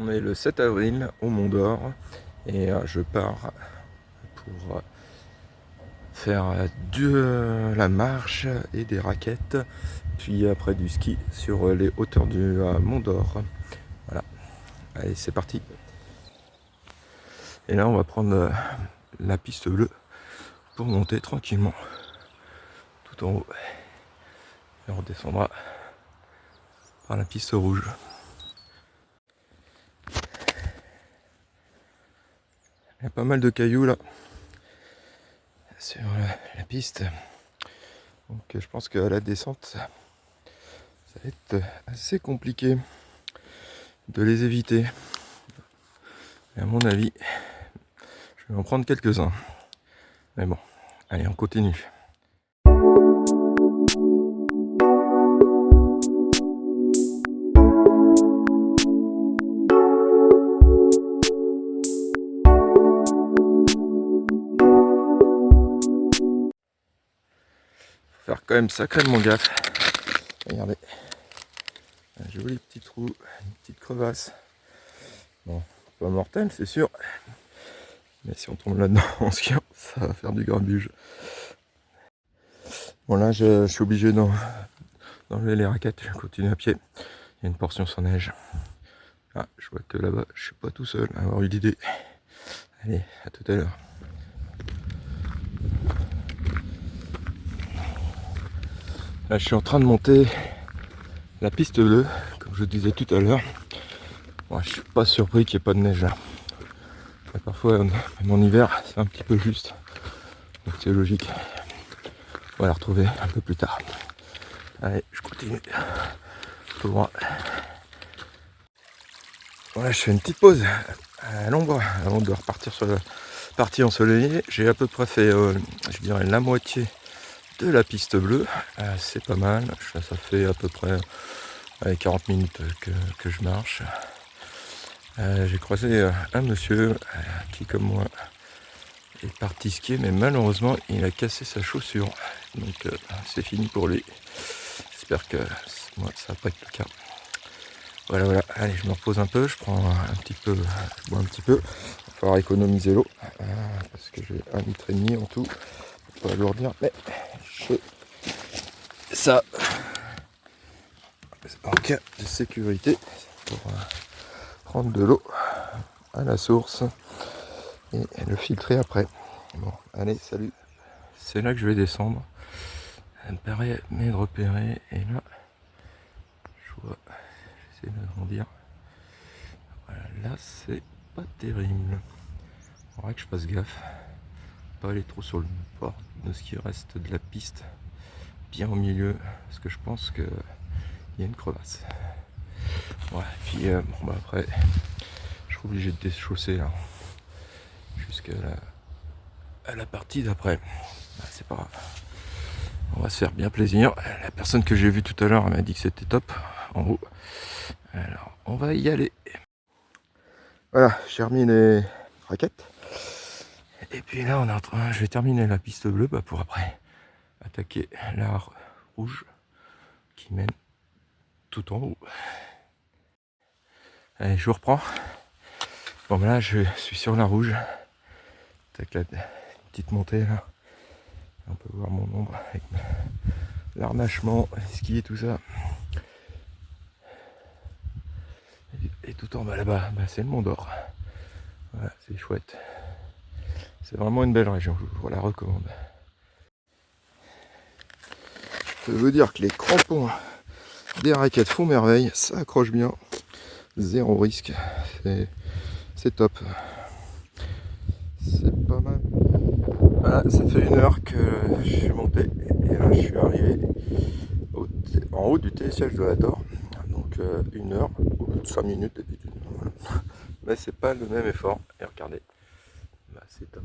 On est le 7 avril au Mont d'Or et je pars pour faire de la marche et des raquettes, puis après du ski sur les hauteurs du Mont d'Or. Voilà, allez c'est parti. Et là on va prendre la piste bleue pour monter tranquillement tout en haut. Et on redescendra par la piste rouge. Il y a pas mal de cailloux là sur la piste. Donc je pense qu'à la descente, ça va être assez compliqué de les éviter. Et à mon avis, je vais en prendre quelques-uns. Mais bon, allez, on continue. Faut faire quand même sacrément gaffe. Regardez, un joli petit trou, une petite crevasse. Bon, pas mortel, c'est sûr. Mais si on tombe là-dedans en skiant, ça va faire du grabuge. Bon là, je suis obligé d'enlever les raquettes. Je continue à pied. Il y a une portion sans neige. Ah, je vois que là-bas, je suis pas tout seul à avoir eu l'idée. Allez, à tout à l'heure. Là, je suis en train de monter la piste bleue, comme je disais tout à l'heure. Bon, je suis pas surpris qu'il n'y ait pas de neige là. Et parfois, même en hiver, c'est un petit peu juste. Donc c'est logique. On va la retrouver un peu plus tard. Allez, je continue. Tout droit. Voilà, je fais une petite pause à l'ombre avant de repartir sur la partie ensoleillée. J'ai à peu près fait, je dirais, la moitié de la piste bleue. C'est pas mal. Ça fait à peu près 40 minutes que je marche. J'ai croisé un monsieur qui, comme moi, est parti skier, mais malheureusement, il a cassé sa chaussure. Donc, c'est fini pour lui. J'espère que moi, ça va pas être le cas. Voilà, allez, je me repose un peu, je prends un petit peu, je bois un petit peu. Il va falloir économiser l'eau, parce que j'ai 1,5 litre en tout. Pas alourdir, mais ça, en cas de sécurité, pour prendre de l'eau à la source et le filtrer après. Bon, allez, salut. C'est là que je vais descendre. Ça me paraît de repérer, et là, je vois, j'essaie d'agrandir. Voilà, là c'est pas terrible. Il faudra que je fasse gaffe. Pas aller trop sur le bord de ce qui reste de la piste, bien au milieu, parce que je pense que il y a une crevasse. Ouais, et puis bon bah après, je suis obligé de déchausser là, jusqu'à la partie d'après. Bah, c'est pas grave. On va se faire bien plaisir. La personne que j'ai vue tout à l'heure m'a dit que c'était top en haut. Alors on va y aller. Voilà, j'ai remis les raquettes. Et puis là, on est en train, je vais terminer la piste bleue pour après attaquer la rouge qui mène tout en haut. Allez, je vous reprends. Bon, ben là, je suis sur la rouge. Avec la petite montée là. On peut voir mon ombre avec l'arnachement, les skis et tout ça. Et tout en bas là-bas, c'est le Mont d'Or. Voilà, c'est chouette. C'est vraiment une belle région, je vous la recommande. Je peux vous dire que les crampons des raquettes font merveille, ça accroche bien, zéro risque, c'est top. C'est pas mal. Voilà, ça fait 1 heure que je suis monté et là je suis arrivé en haut du télésiège de la Tor. Donc 1 heure ou 5 minutes d'habitude. Voilà. Mais c'est pas le même effort. Et regardez, c'est top.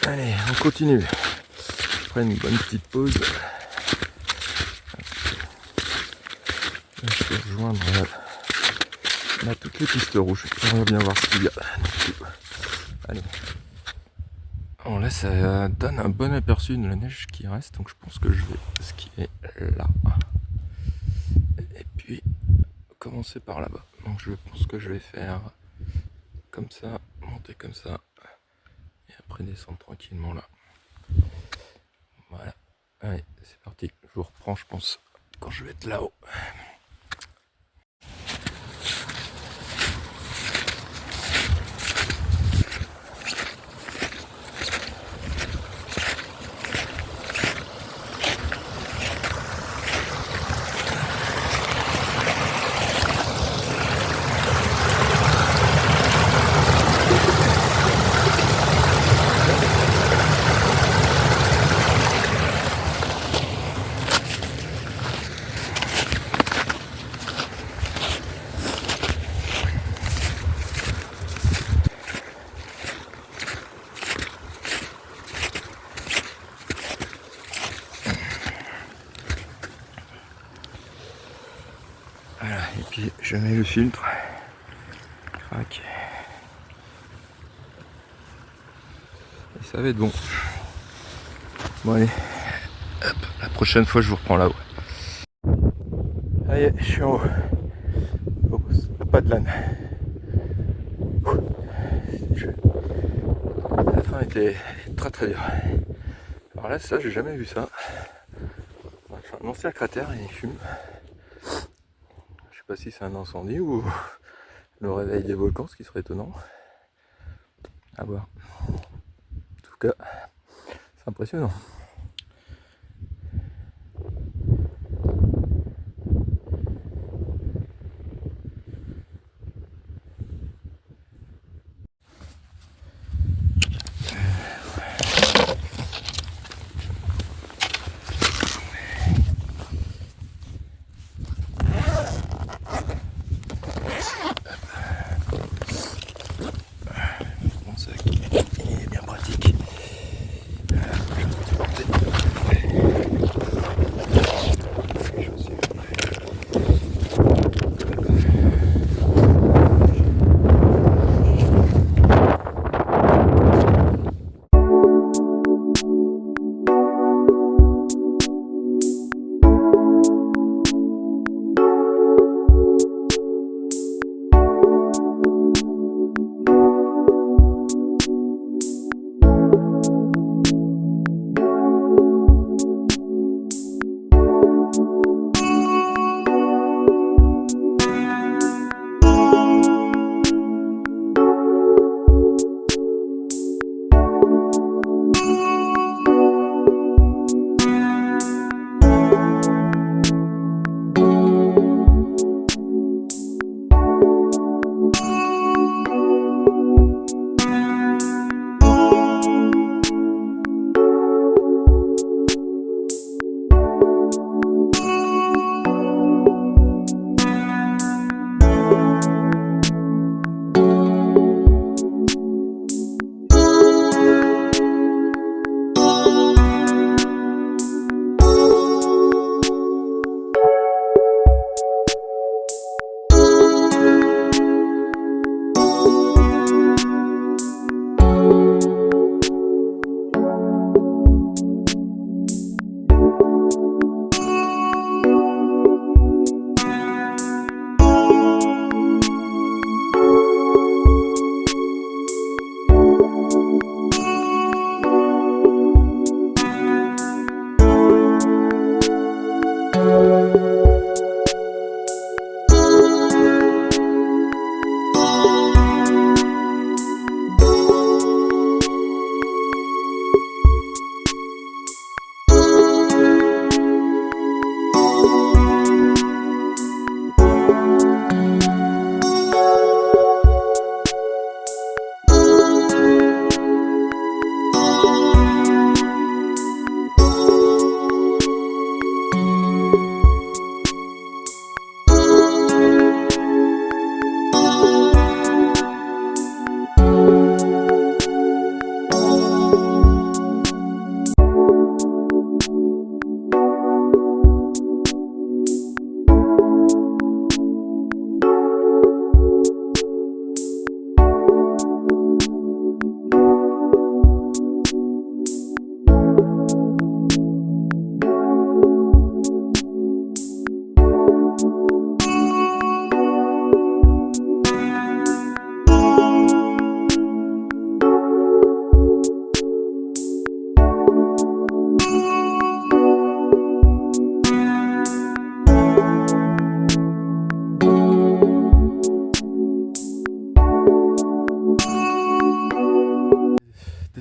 Allez, on continue. Je prends une bonne petite pause. Là, je vais rejoindre toutes les pistes rouges. On va bien voir ce qu'il y a. Allez. Bon, là, ça donne un bon aperçu de la neige qui reste. Donc je pense que je vais skier là. Et puis commencer par là-bas. Donc je pense que je vais faire comme ça, monter comme ça, et après descendre tranquillement là. Voilà. Allez, c'est parti. Je vous reprends, je pense, quand je vais être là-haut. Voilà, et puis je mets le filtre. Crac. Et ça va être bon. Bon allez, hop, la prochaine fois je vous reprends là-haut. Allez, je suis en haut. Oh, pas de l'âne. La fin était très très dure. Alors là, ça, j'ai jamais vu ça. C'est un ancien cratère et il fume. Je sais pas si c'est un incendie ou le réveil des volcans, ce qui serait étonnant. À voir. En tout cas, c'est impressionnant. Il est bien pratique.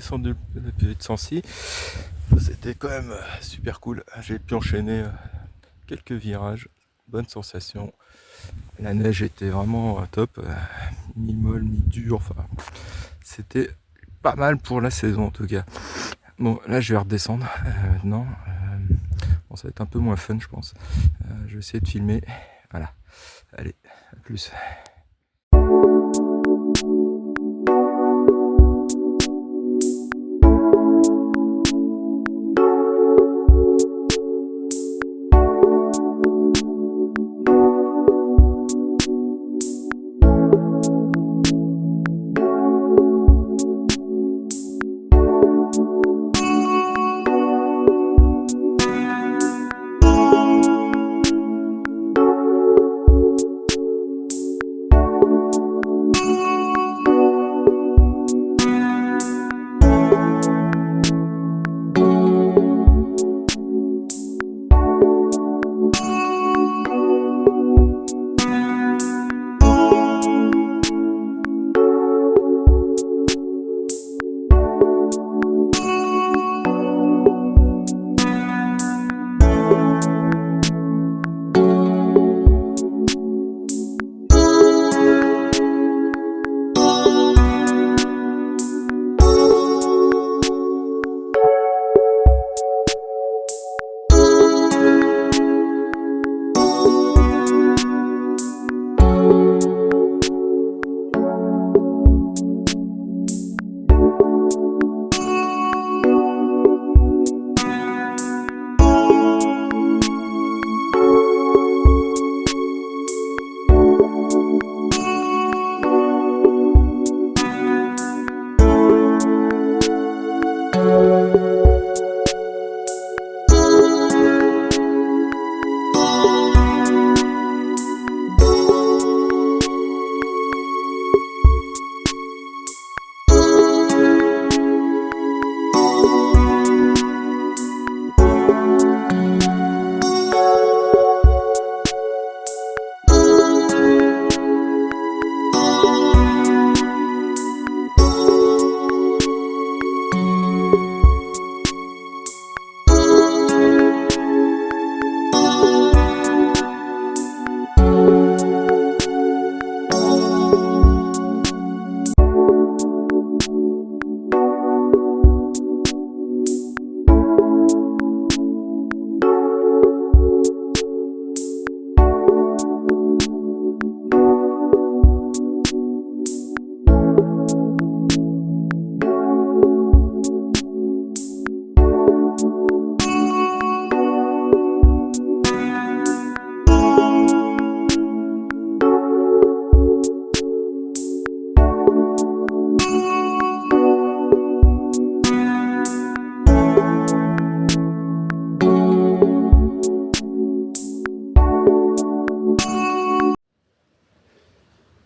descendu le PV de Sancy. C'était quand même super cool. J'ai pu enchaîner quelques virages, bonne sensation. La neige était vraiment top, mi-molle, mi-dure, enfin c'était pas mal pour la saison en tout cas. Bon, là je vais redescendre maintenant. Bon, ça va être un peu moins fun je pense. Je vais essayer de filmer. Voilà. Allez, à plus.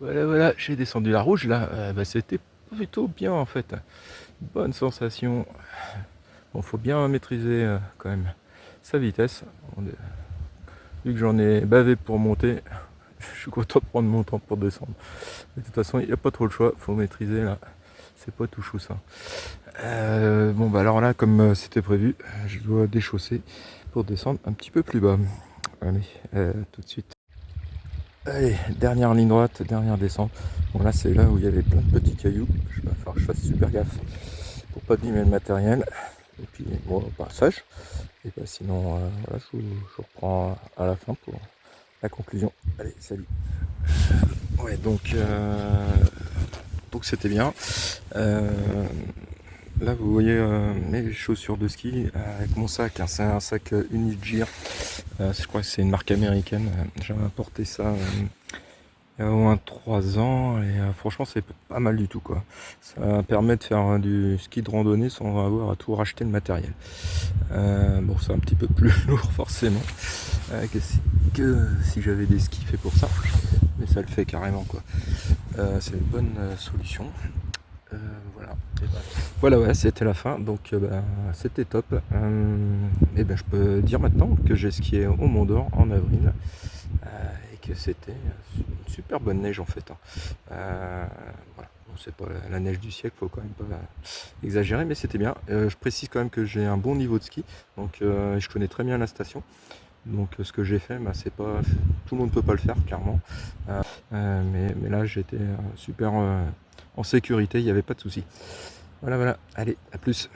Voilà, j'ai descendu la rouge là, c'était plutôt bien en fait. Bonne sensation. Bon, faut bien maîtriser quand même sa vitesse. Vu que j'en ai bavé pour monter, je suis content de prendre mon temps pour descendre. De toute façon, il n'y a pas trop le choix, faut maîtriser là. C'est pas tout chou ça. Bon bah alors là, comme c'était prévu, je dois déchausser pour descendre un petit peu plus bas. Allez, tout de suite. Allez, dernière ligne droite, dernière descente. Bon là c'est là où il y avait plein de petits cailloux. Il va falloir que je fasse super gaffe pour pas abîmer le matériel. Et puis bon, sèche. Et bah sinon voilà, je reprends à la fin pour la conclusion. Allez, salut. Ouais donc c'était bien. Là vous voyez mes chaussures de ski avec mon sac, hein, c'est un sac Unigir, je crois que c'est une marque américaine, j'avais importé ça il y a au moins 3 ans et franchement c'est pas mal du tout quoi. Ça permet de faire du ski de randonnée sans avoir à tout racheter le matériel. Bon c'est un petit peu plus lourd forcément que si j'avais des skis faits pour ça, mais ça le fait carrément quoi. C'est une bonne solution. Voilà. Voilà, ouais, c'était la fin, donc c'était top. Et ben je peux dire maintenant que j'ai skié au Mont d'Or en avril et que c'était une super bonne neige en fait. Voilà. Bon, c'est pas la neige du siècle, faut quand même pas exagérer, mais c'était bien. Je précise quand même que j'ai un bon niveau de ski, donc je connais très bien la station. Donc ce que j'ai fait, bah, c'est pas tout le monde peut pas le faire clairement. Mais là j'étais super en sécurité, il n'y avait pas de souci. Voilà, allez, à plus.